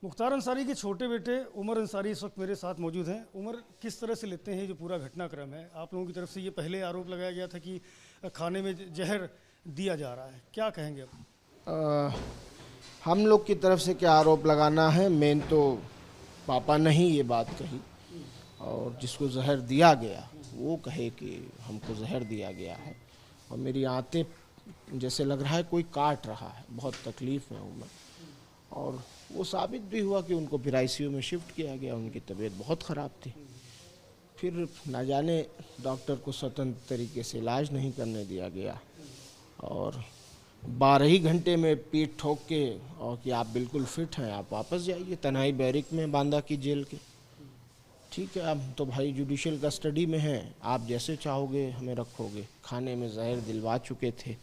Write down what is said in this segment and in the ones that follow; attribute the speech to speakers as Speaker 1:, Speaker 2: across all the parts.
Speaker 1: मुख्तार अंसारी के छोटे बेटे उमर अंसारी इस वक्त मेरे साथ मौजूद हैं। उमर, किस तरह से लेते हैं जो पूरा घटनाक्रम है? आप लोगों की तरफ से ये पहले आरोप लगाया गया था कि खाने में जहर दिया जा रहा है, क्या कहेंगे अब?
Speaker 2: हम लोग की तरफ से क्या आरोप लगाना है, मेन तो पापा ने ही ये बात कही, और जिसको जहर दिया गया वो कहे कि हमको जहर दिया गया है। और मेरी आंतें जैसे लग रहा है कोई काट रहा है, बहुत तकलीफ़ में हूँ मैं। और वो साबित भी हुआ कि उनको फिर आईसीयू में शिफ्ट किया गया, उनकी तबीयत बहुत ख़राब थी। फिर ना जाने डॉक्टर को स्वतंत्र तरीके से इलाज नहीं करने दिया गया, और 12 ही घंटे में पीठ ठोक के और कि आप बिल्कुल फिट हैं, आप वापस जाइए तन्हाई बैरिक में बांदा की जेल के। ठीक है, अब तो भाई जुडिशियल कस्टडी में हैं, आप जैसे चाहोगे हमें रखोगे। खाने में जहर दिलवा चुके थे,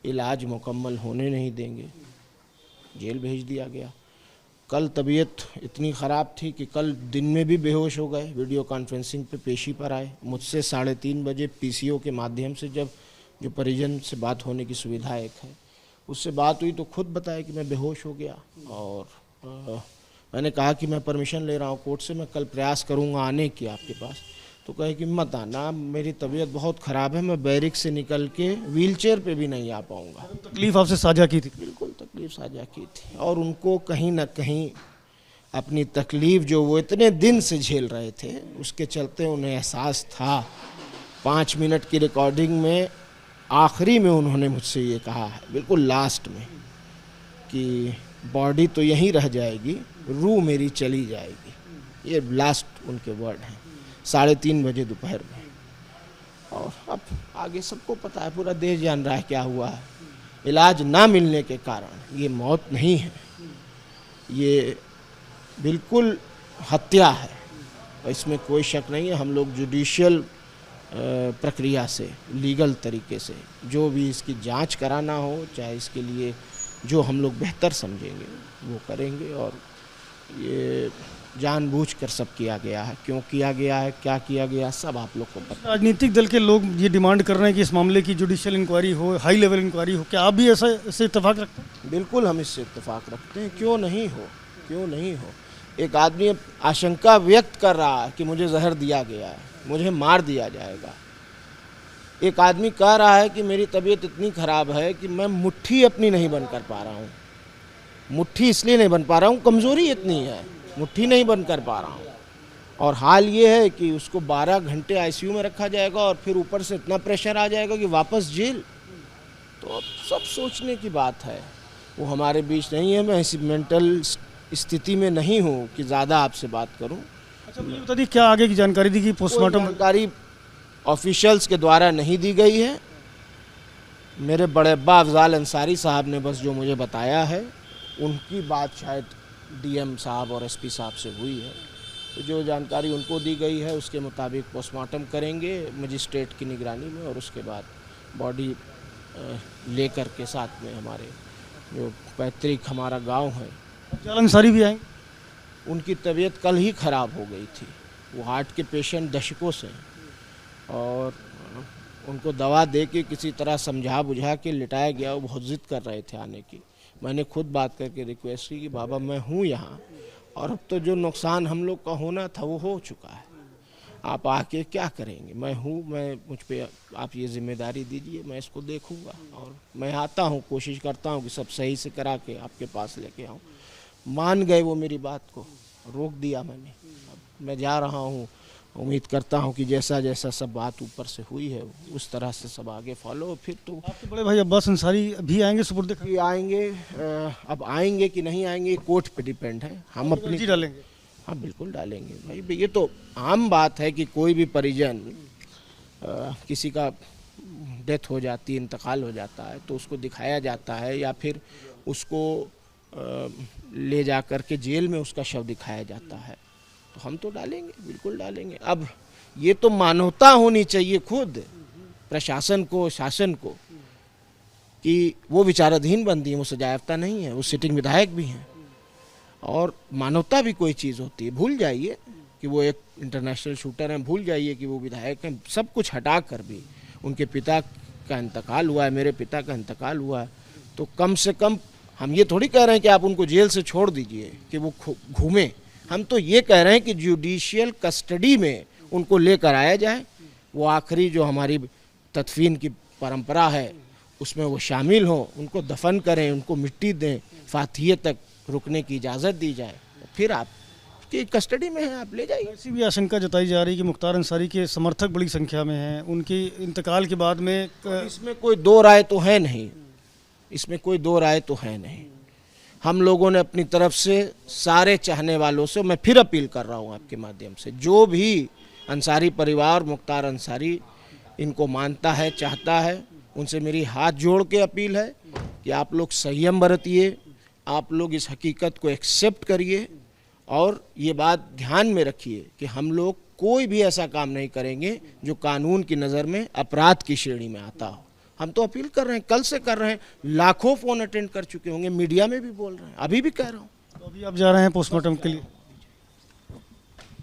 Speaker 2: इलाज मुकम्मल होने नहीं देंगे, जेल भेज दिया गया। कल तबीयत इतनी ख़राब थी कि कल दिन में भी बेहोश हो गए। वीडियो कॉन्फ्रेंसिंग पे पेशी पर आए, मुझसे 3:30 बजे पीसीओ के माध्यम से जब जो परिजन से बात होने की सुविधा एक है उससे बात हुई तो खुद बताया कि मैं बेहोश हो गया। और मैंने कहा कि मैं परमिशन ले रहा हूँ कोर्ट से, मैं कल प्रयास करूँगा आने की आपके पास। तो कहे कि मत आना, मेरी तबीयत बहुत ख़राब है, मैं बैरिक से निकल के व्हीलचेयर पे भी नहीं आ पाऊँगा।
Speaker 1: तकलीफ आपसे साझा की थी?
Speaker 2: बिल्कुल तकलीफ़ साझा की थी, और उनको कहीं ना कहीं अपनी तकलीफ़ जो वो इतने दिन से झेल रहे थे उसके चलते उन्हें एहसास था। 5 मिनट की रिकॉर्डिंग में आखिरी में उन्होंने मुझसे ये कहा है, बिल्कुल लास्ट में, कि बॉडी तो यहीं रह जाएगी, रूह मेरी चली जाएगी। ये लास्ट उनके वर्ड हैं 3:30 बजे दोपहर में। और अब आगे सबको पता है, पूरा देश जान रहा है क्या हुआ है। इलाज ना मिलने के कारण ये मौत नहीं है, ये बिल्कुल हत्या है, और इसमें कोई शक नहीं है। हम लोग जुडिशियल प्रक्रिया से, लीगल तरीके से जो भी इसकी जांच कराना हो, चाहे इसके लिए जो हम लोग बेहतर समझेंगे वो करेंगे। और ये जानबूझकर सब किया गया है, क्यों किया गया है, क्या किया गया, सब आप लोग को पता।
Speaker 1: राजनीतिक दल के लोग ये डिमांड कर रहे हैं कि इस मामले की जुडिशियल इंक्वायरी हो, हाई लेवल इंक्वायरी हो, क्या आप भी इससे इत्तेफाक रखते हैं?
Speaker 2: बिल्कुल हम इससे इत्तेफाक रखते हैं, क्यों नहीं हो, क्यों नहीं हो। एक आदमी आशंका व्यक्त कर रहा है कि मुझे जहर दिया गया है, मुझे मार दिया जाएगा। एक आदमी कह रहा है कि मेरी तबीयत इतनी ख़राब है कि मैं मुट्ठी अपनी नहीं बंद कर पा रहा हूँ। मुट्ठी इसलिए नहीं बन पा रहा हूँ, कमज़ोरी इतनी है, मुट्ठी नहीं बंद कर पा रहा हूँ। और हाल ये है कि उसको 12 घंटे आईसीयू में रखा जाएगा, और फिर ऊपर से इतना प्रेशर आ जाएगा कि वापस जेल। तो अब सब सोचने की बात है। वो हमारे बीच नहीं है, मैं ऐसी मेंटल स्थिति में नहीं हूँ कि ज़्यादा आपसे बात करूँ।
Speaker 1: अच्छा, मुझे बता दी क्या आगे की जानकारी दी कि पोस्टमार्टम?
Speaker 2: जानकारी ऑफिशियल्स के द्वारा नहीं दी गई है। मेरे बड़े अब्बा अफजाल अंसारी साहब ने बस जो मुझे बताया है, उनकी बात शायद डीएम साहब और एसपी साहब से हुई है। तो जो जानकारी उनको दी गई है उसके मुताबिक पोस्टमार्टम करेंगे मजिस्ट्रेट की निगरानी में, और उसके बाद बॉडी लेकर के साथ में हमारे जो पैतृक हमारा गांव है।
Speaker 1: अफजाल अंसारी भी आएंगे?
Speaker 2: उनकी तबीयत कल ही ख़राब हो गई थी, वो हार्ट के पेशेंट दशकों से हैं, और उनको दवा दे के किसी तरह समझा बुझा के लिटाया गया। वो बहुत ज़िद कर रहे थे आने की। मैंने खुद बात करके रिक्वेस्ट की कि बाबा मैं हूँ यहाँ, और अब तो जो नुकसान हम लोग का होना था वो हो चुका है, आप आके क्या करेंगे। मैं हूँ, मुझ पे आप ये जिम्मेदारी दीजिए, मैं इसको देखूँगा, और मैं आता हूँ, कोशिश करता हूँ कि सब सही से करा के आपके पास लेके आऊँ। मान गए वो मेरी बात को, रोक दिया मैंने। अब मैं जा रहा हूँ, उम्मीद करता हूँ कि जैसा जैसा सब बात ऊपर से हुई है उस तरह से सब आगे फॉलो। फिर तो
Speaker 1: आपके बड़े भाई अब्बास अंसारी भी आएंगे सुपुर्द?
Speaker 2: कि आएंगे, अब आएंगे कि नहीं आएंगे कोर्ट पे डिपेंड है। हम अपनी
Speaker 1: अर्जी डालेंगे?
Speaker 2: हाँ बिल्कुल डालेंगे भाई, ये तो आम बात है कि कोई भी परिजन किसी का डेथ हो जाती है, इंतकाल हो जाता है, तो उसको दिखाया जाता है, या फिर उसको ले जा कर के जेल में उसका शव दिखाया जाता है। तो हम तो डालेंगे, बिल्कुल डालेंगे। अब ये तो मानवता होनी चाहिए खुद प्रशासन को, शासन को, कि वो विचाराधीन बंदी है, वो सजायाफ्ता नहीं है, वो सिटिंग विधायक भी हैं, और मानवता भी कोई चीज़ होती है। भूल जाइए कि वो एक इंटरनेशनल शूटर हैं, भूल जाइए कि वो विधायक हैं, सब कुछ हटा कर भी उनके पिता का इंतकाल हुआ है, मेरे पिता का इंतकाल हुआ है, तो कम से कम हम ये थोड़ी कह रहे हैं कि आप उनको जेल से छोड़ दीजिए कि वो घूमें। हम तो ये कह रहे हैं कि जुडिशियल कस्टडी में उनको लेकर आया जाए, वो आखिरी जो हमारी तदफीन की परंपरा है उसमें वो शामिल हों, उनको दफन करें, उनको मिट्टी दें, फातिहे तक रुकने की इजाज़त दी जाए, फिर आप कि कस्टडी में है आप ले जाइए।
Speaker 1: ऐसी भी आशंका जताई जा रही है कि मुख्तार अंसारी के समर्थक बड़ी संख्या में हैं, उनके इंतकाल के बाद में
Speaker 2: इसमें कोई दो राय तो है नहीं, इसमें कोई दो राय तो है नहीं। हम लोगों ने अपनी तरफ से सारे चाहने वालों से, मैं फिर अपील कर रहा हूँ आपके माध्यम से, जो भी अंसारी परिवार, मुख्तार अंसारी इनको मानता है, चाहता है, उनसे मेरी हाथ जोड़ के अपील है कि आप लोग संयम बरतिए, आप लोग इस हकीकत को एक्सेप्ट करिए और ये बात ध्यान में रखिए कि हम लोग कोई भी ऐसा काम नहीं करेंगे जो कानून की नज़र में अपराध की श्रेणी में आता हो। हम तो अपील कर रहे हैं, कल से कर रहे हैं, लाखों फ़ोन अटेंड कर चुके होंगे, मीडिया में भी बोल रहे हैं, अभी भी कह रहा हूँ।
Speaker 1: तो अभी आप जा रहे हैं पोस्टमार्टम के लिए।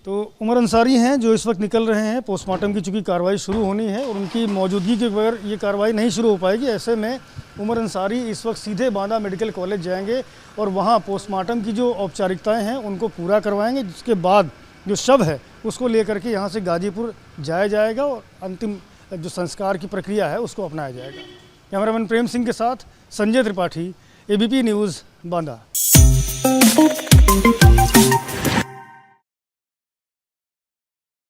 Speaker 1: तो उमर अंसारी हैं जो इस वक्त निकल रहे हैं, पोस्टमार्टम की चूँकि कार्रवाई शुरू होनी है और उनकी मौजूदगी के बगैर ये कार्रवाई नहीं शुरू हो पाएगी। ऐसे में उमर अंसारी इस वक्त सीधे बांदा मेडिकल कॉलेज जाएंगे और वहाँ पोस्टमार्टम की जो औपचारिकताएं हैं उनको पूरा करवाएंगे, जिसके बाद जो शव है उसको लेकर के यहाँ से गाजीपुर जाया जाएगा और अंतिम जो संस्कार की प्रक्रिया है उसको अपनाया जाएगा। कैमरामैन प्रेम सिंह के साथ संजय त्रिपाठी, ABP न्यूज़, बांदा।